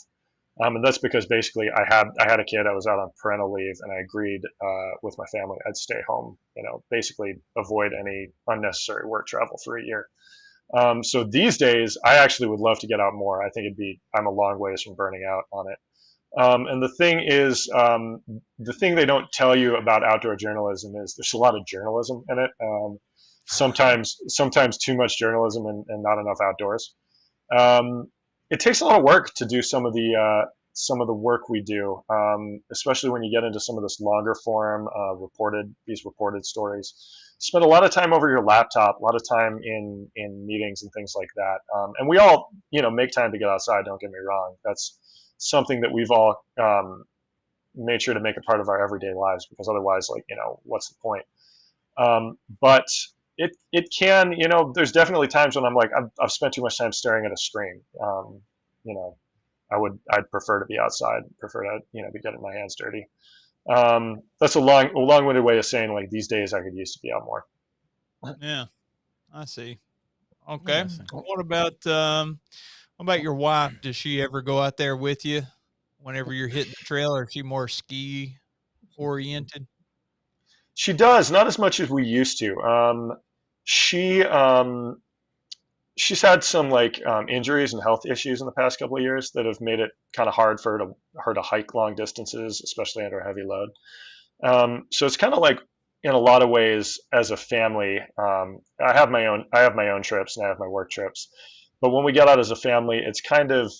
And that's because basically I had a kid. I was out on parental leave, and I agreed with my family I'd stay home, basically avoid any unnecessary work travel for a year. So these days, I actually would love to get out more. I think I'm a long ways from burning out on it. And the thing is, the thing they don't tell you about outdoor journalism is there's a lot of journalism in it. Sometimes too much journalism and not enough outdoors. It takes a lot of work to do some of the work we do, especially when you get into some of this longer form reported stories. Spend a lot of time over your laptop, a lot of time in meetings and things like that. And we all, make time to get outside. Don't get me wrong. That's something that we've all made sure to make a part of our everyday lives, because otherwise, what's the point? But it can, there's definitely times when I'm like, I've spent too much time staring at a screen. You know, I'd prefer to be outside, prefer to, be getting my hands dirty. That's a long-winded way of saying like these days I could use to be out more. Yeah, I see. Okay. What about your wife? Does she ever go out there with you whenever you're hitting the trail, or is she more ski oriented? She does, not as much as we used to. She she's had some like injuries and health issues in the past couple of years that have made it kind of hard for her to hike long distances, especially under a heavy load. So it's kind of like in a lot of ways as a family. I have my own trips and I have my work trips, but when we get out as a family, it's kind of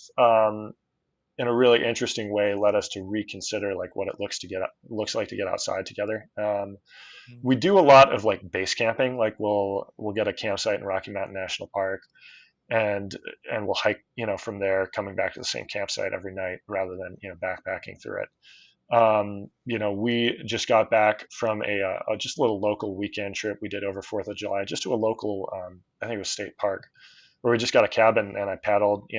in a really interesting way led us to reconsider like what it looks like to get outside together. We do a lot of like base camping. Like we'll get a campsite in Rocky Mountain National Park, and we'll hike, from there, coming back to the same campsite every night rather than backpacking through it. We just got back from a just a little local weekend trip we did over 4th of July, just to a local, I think it was state park, where we just got a cabin and I paddled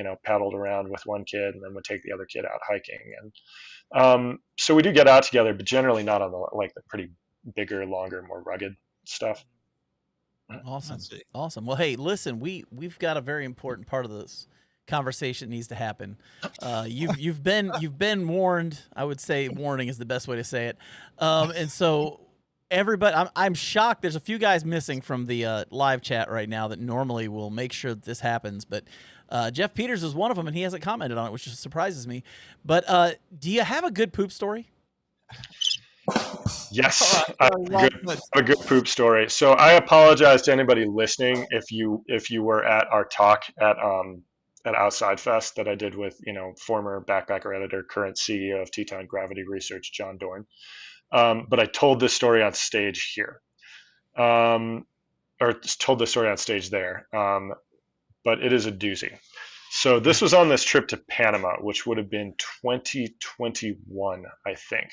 around with one kid and then would take the other kid out hiking. And so we do get out together, but generally not on the pretty bigger, longer, more rugged stuff. Awesome. Well, hey, listen, we've got a very important part of this conversation that needs to happen. You've been warned. I would say warning is the best way to say it. And so everybody, I'm shocked. There's a few guys missing from the live chat right now that normally will make sure that this happens, but Jeff Peters is one of them, and he hasn't commented on it, which surprises me. But do you have a good poop story? Yes, I have a good poop story. So I apologize to anybody listening if you were at our talk at Outside Fest that I did with former backpacker editor, current CEO of Teton Gravity Research, John Dorn. But I told this story on stage here, or told this story on stage there. But it is a doozy. So this was on this trip to Panama, which would have been 2021, I think.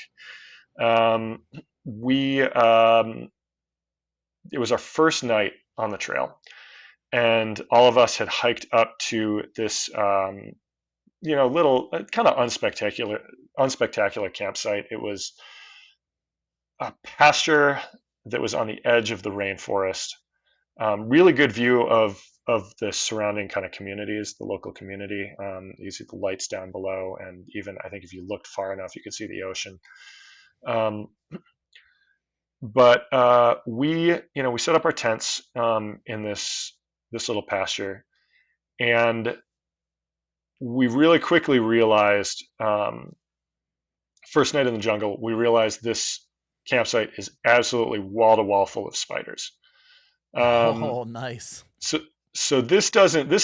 It was our first night on the trail, and all of us had hiked up to this, little kind of unspectacular campsite. It was a pasture that was on the edge of the rainforest. Really good view of the surrounding kind of communities, the local community. You see the lights down below, and even I think if you looked far enough, you could see the ocean. But we set up our tents in this little pasture, and we really quickly realized, first night in the jungle, we realized this campsite is absolutely wall to wall full of spiders. Oh, nice. So this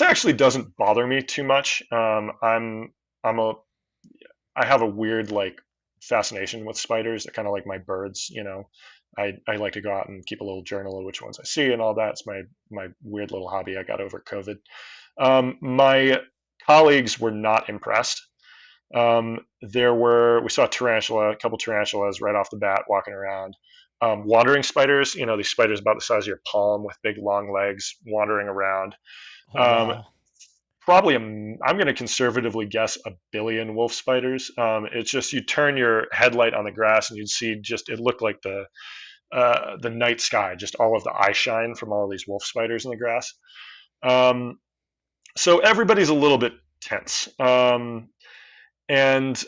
actually doesn't bother me too much. I have a weird fascination with spiders. They're kind of like my birds, I like to go out and keep a little journal of which ones I see and all that. It's my weird little hobby I got over COVID. My colleagues were not impressed. We saw a couple tarantulas right off the bat walking around. Wandering spiders, these spiders about the size of your palm with big long legs wandering around. Oh, wow. Probably, I'm going to conservatively guess 1 billion wolf spiders. It's just, you turn your headlight on the grass and you'd see it looked like the night sky, just all of the eye shine from all of these wolf spiders in the grass. So everybody's a little bit tense. And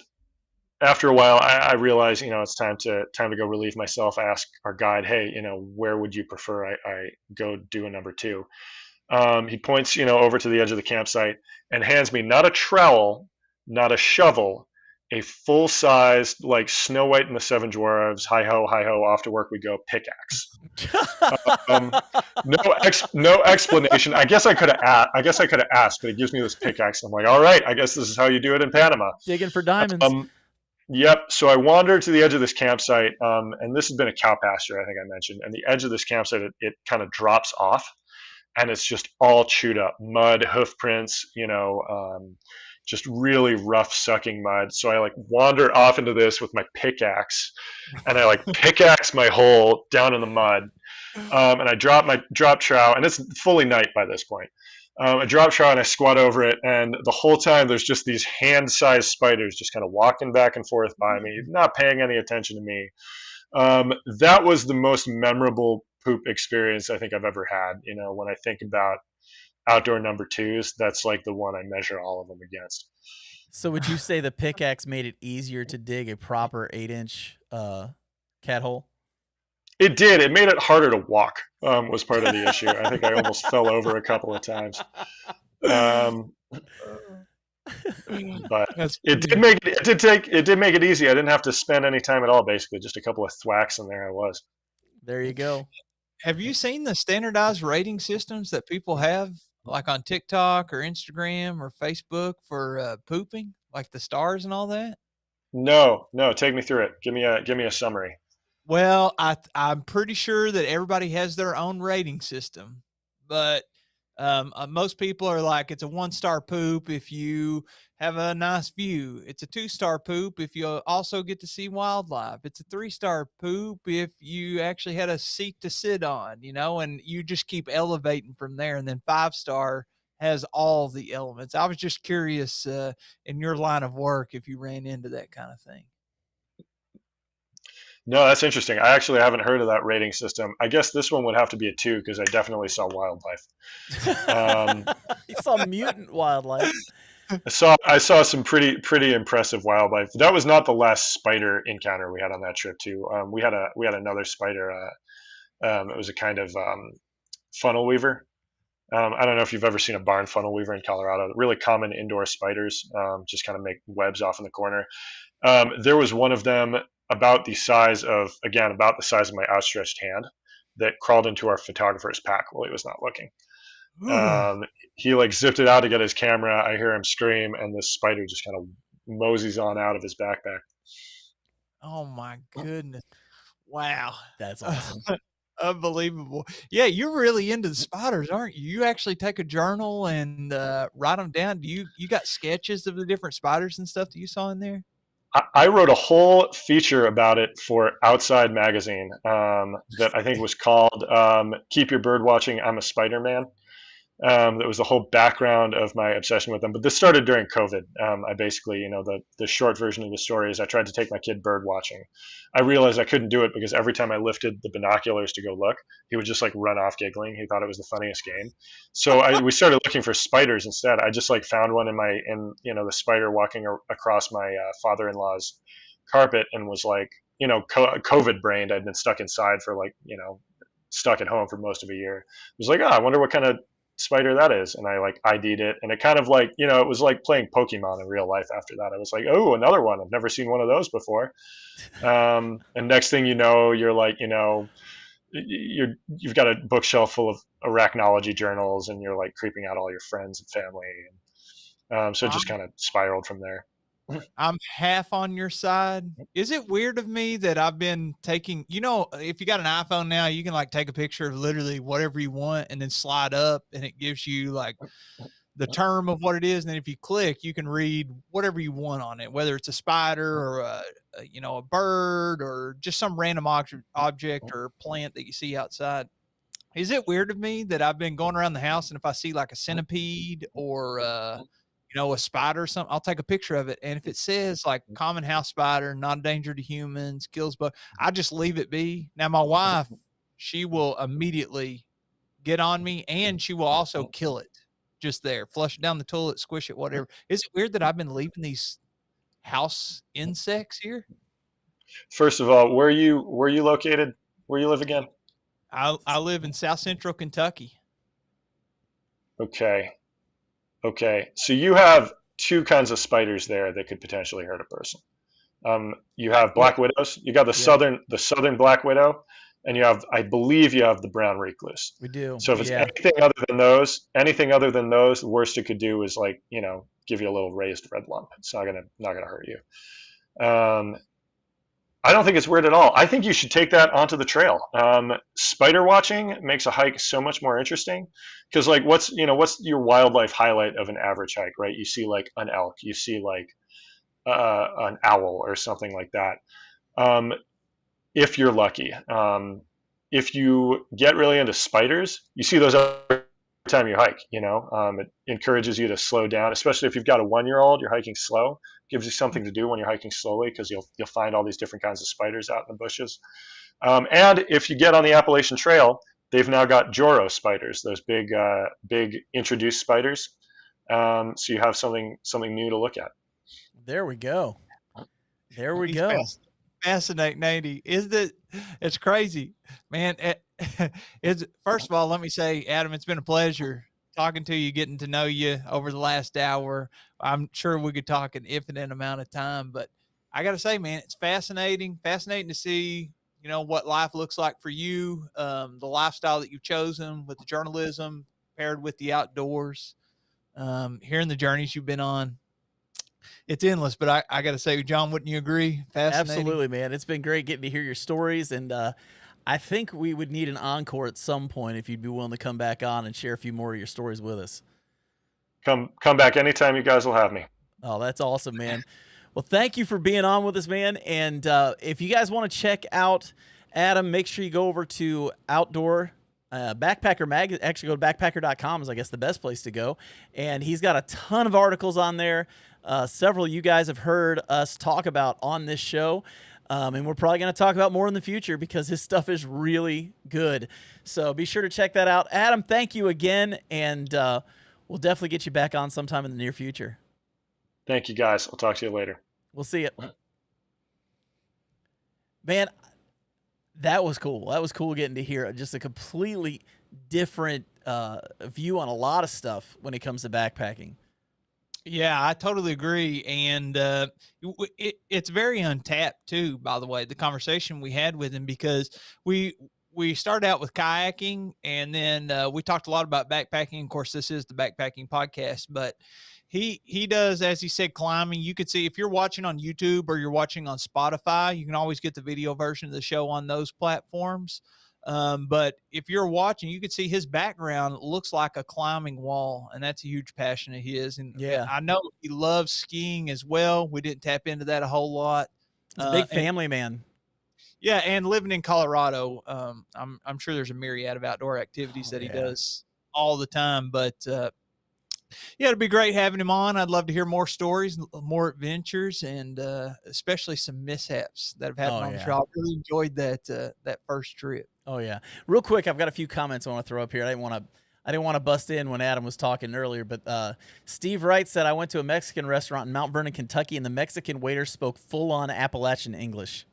after a while, I realized, it's time to go relieve myself. I asked our guide, hey, where would you prefer I go do a number 2? He points, over to the edge of the campsite and hands me not a trowel, not a shovel, a full-sized, like Snow White and the Seven Dwarfs, hi ho, off to work we go, pickaxe. No explanation. I guess I could have asked, but he gives me this pickaxe. I'm like, all right, I guess this is how you do it in Panama. Digging for diamonds. Yep. So I wandered to the edge of this campsite, and this has been a cow pasture, I think I mentioned. And the edge of this campsite, it kind of drops off, and it's just all chewed up, mud, hoof prints, just really rough sucking mud. So I wander off into this with my pickaxe, and I pickaxe my hole down in the mud. And I drop trow, and it's fully night by this point. I drop trow and I squat over it, and the whole time there's just these hand-sized spiders just kind of walking back and forth by me, not paying any attention to me. That was the most memorable poop experience I think I've ever had. You know, when I think about outdoor number twos, that's like the one I measure all of them against. So would you say the pickaxe made it easier to dig a proper 8-inch cat hole? It did. It made it harder to walk. Was part of the issue. I think I almost fell over a couple of times. Um, but it did make it easy. I didn't have to spend any time at all. Basically, just a couple of thwacks, and there I was. There you go. Have you seen the standardized rating systems that people have, like on TikTok or Instagram or Facebook for pooping, like the stars and all that? No, take me through it. Give me a summary. Well, I'm pretty sure that everybody has their own rating system, but most people are like, it's a 1-star poop if you have a nice view. It's a 2-star poop if you also get to see wildlife. It's a 3-star poop if you actually had a seat to sit on, you know, and you just keep elevating from there. And then 5-star has all the elements. I was just curious in your line of work if you ran into that kind of thing. No, that's interesting. I actually haven't heard of that rating system. I guess this one would have to be a 2 because I definitely saw wildlife. You saw mutant wildlife. I saw some pretty impressive wildlife. That was not the last spider encounter we had on that trip too. We had another spider. It was a kind of funnel weaver. I don't know if you've ever seen a barn funnel weaver in Colorado. Really common indoor spiders. Just kind of make webs off in the corner. There was one of them about the size of my outstretched hand that crawled into our photographer's pack while he was not looking. He like zipped it out to get his camera. I hear him scream, and this spider just kind of moseys on out of his backpack. Oh my goodness. Wow. That's awesome. Unbelievable. Yeah, you're really into the spiders, aren't you? You actually take a journal and write them down. Do you got sketches of the different spiders and stuff that you saw in there? I wrote a whole feature about it for Outside Magazine that I think was called "Keep Your Bird Watching. I'm a Spider Man." That was the whole background of my obsession with them. But this started during COVID. I basically, the short version of the story is I tried to take my kid bird watching. I realized I couldn't do it because every time I lifted the binoculars to go look, he would just like run off giggling. He thought it was the funniest game. So we started looking for spiders instead. I just like found one in the spider walking across my father-in-law's carpet and was like, COVID brained. I'd been stuck inside for stuck at home for most of a year. I was like, I wonder what kind of spider that is, and I like ID'd it, and it kind of like it was like playing Pokemon in real life. After that, I was like, oh, another one. I've never seen one of those before. And next thing you know, you're like, you've got a bookshelf full of arachnology journals, and you're like creeping out all your friends and family, and so it just kind of spiraled from there. I'm half on your side. Is it weird of me that I've been taking, if you got an iPhone now, you can like take a picture of literally whatever you want and then slide up and it gives you like the term of what it is. And then if you click, you can read whatever you want on it, whether it's a spider or a bird or just some random object or plant that you see outside. Is it weird of me that I've been going around the house and if I see like a centipede or a spider or something, I'll take a picture of it. And if it says like common house spider, not a danger to humans, kills bug, I just leave it be. Now my wife, she will immediately get on me and she will also kill it just there, flush it down the toilet, squish it, whatever. Is it weird that I've been leaving these house insects here? First of all, where are you located? Where you live again? I live in South Central Kentucky. Okay, so you have two kinds of spiders there that could potentially hurt a person. You have black widows. You got the southern black widow, and I believe you have the brown recluse. We do. So if it's anything other than those, the worst it could do is like give you a little raised red lump. It's not gonna hurt you. I don't think it's weird at all. I think you should take that onto the trail. Spider watching makes a hike so much more interesting because like what's your wildlife highlight of an average hike, right? You see like an elk, you see like an owl or something like that. If you're lucky, if you get really into spiders, you see those every time you hike. It encourages you to slow down, especially if you've got a 1-year-old. You're hiking slow, gives you something to do when you're hiking slowly, because you'll find all these different kinds of spiders out in the bushes. And if you get on the Appalachian Trail, they've now got Joro spiders, those big introduced spiders. So you have something new to look at. There we go. There we go. Fascinating, Nady. It's crazy, man. It's first of all, let me say, Adam, it's been a pleasure talking to you, getting to know you over the last hour. I'm sure we could talk an infinite amount of time, but I got to say, man, it's fascinating to see, what life looks like for you, the lifestyle that you've chosen with the journalism paired with the outdoors, hearing the journeys you've been on. It's endless, but I got to say, John, wouldn't you agree? Fascinating. Absolutely, man. It's been great getting to hear your stories, and I think we would need an encore at some point if you'd be willing to come back on and share a few more of your stories with us. Come back anytime. You guys will have me. Oh, that's awesome, man. Well, thank you for being on with us, man. And if you guys want to check out Adam, make sure you go over to Outdoor Backpacker Mag. Actually, go to backpacker.com is, I guess, the best place to go. And he's got a ton of articles on there. Several you guys have heard us talk about on this show. And we're probably going to talk about more in the future because his stuff is really good. So be sure to check that out. Adam, thank you again. And we'll definitely get you back on sometime in the near future. Thank you, guys. I'll talk to you later. We'll see you. Man, that was cool. That was cool getting to hear just a completely different view on a lot of stuff when it comes to backpacking. Yeah, I totally agree. And it's very untapped too, by the way, the conversation we had with him, because we started out with kayaking, and then we talked a lot about backpacking. Of course, this is the backpacking podcast, but he does, as he said, climbing. You could see, if you're watching on YouTube or you're watching on Spotify, you can always get the video version of the show on those platforms. But if you're watching, you can see his background looks like a climbing wall, and that's a huge passion of his. And yeah, I know he loves skiing as well. We didn't tap into that a whole lot. He's a big family man. Yeah, and living in Colorado, I'm sure there's a myriad of outdoor activities that he does all the time. But yeah, it'd be great having him on. I'd love to hear more stories, more adventures, and especially some mishaps that have happened on the trail. I really enjoyed that first trip. Oh yeah. Real quick, I've got a few comments I want to throw up here. I didn't want to bust in when Adam was talking earlier, but Steve Wright said, I went to a Mexican restaurant in Mount Vernon, Kentucky, and the Mexican waiter spoke full-on Appalachian English.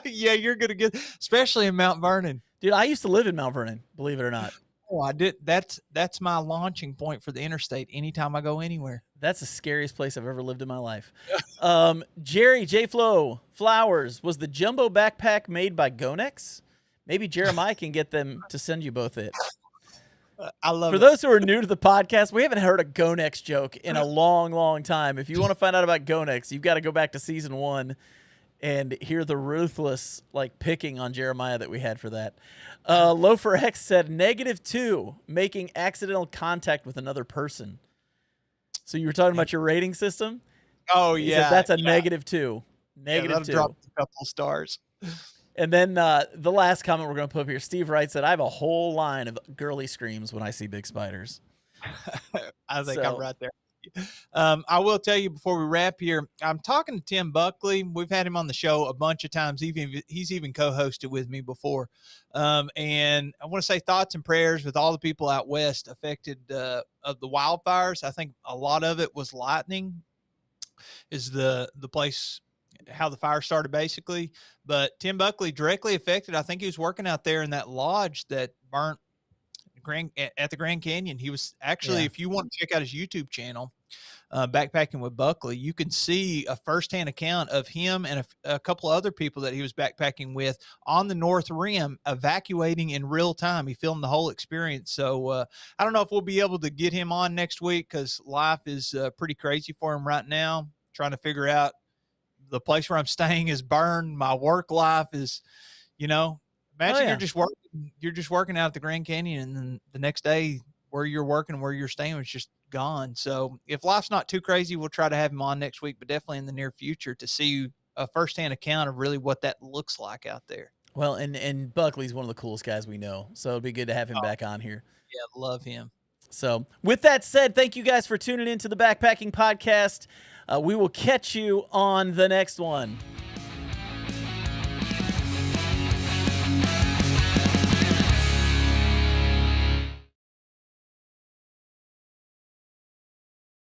Yeah, you're gonna get, especially in Mount Vernon. Dude, I used to live in Mount Vernon, believe it or not. Oh, I did. That's my launching point for the interstate anytime I go anywhere. That's the scariest place I've ever lived in my life. Jerry J. Flo Flowers, was the jumbo backpack made by Gonex? Maybe Jeremiah can get them to send you both it. I love it. For those who are new to the podcast, we haven't heard a Gonex joke in a long, long time. If you want to find out about Gonex, you've got to go back to season 1 and hear the ruthless picking on Jeremiah that we had for that. Loafer X said -2, making accidental contact with another person. So you were talking about your rating system? Oh He yeah, said that's a -2. -2. Drop a couple stars. And then the last comment we're going to put up here, Steve Wright said, I have a whole line of girly screams when I see big spiders. I think I'm right there. I will tell you before we wrap here, I'm talking to Tim Buckley. We've had him on the show a bunch of times. He's even co-hosted with me before. And I want to say thoughts and prayers with all the people out west affected of the wildfires. I think a lot of it was lightning is the place, how the fire started basically. But Tim Buckley directly affected. I think he was working out there in that lodge that burnt at the Grand Canyon. He was actually, if you want to check out his YouTube channel, Backpacking with Buckley, you can see a firsthand account of him and a couple other people that he was backpacking with on the North Rim, evacuating in real time. He filmed the whole experience. So I don't know if we'll be able to get him on next week because life is pretty crazy for him right now, trying to figure out the place where I'm staying is burned. My work life is, imagine you're just working out at the Grand Canyon, and then the next day where you're working, where you're staying, is just gone. So if life's not too crazy, we'll try to have him on next week, but definitely in the near future to see a firsthand account of really what that looks like out there. Well, and Buckley's one of the coolest guys we know, so it'd be good to have him back on here. Yeah, love him. So with that said, thank you guys for tuning into the Backpacking Podcast. We will catch you on the next one.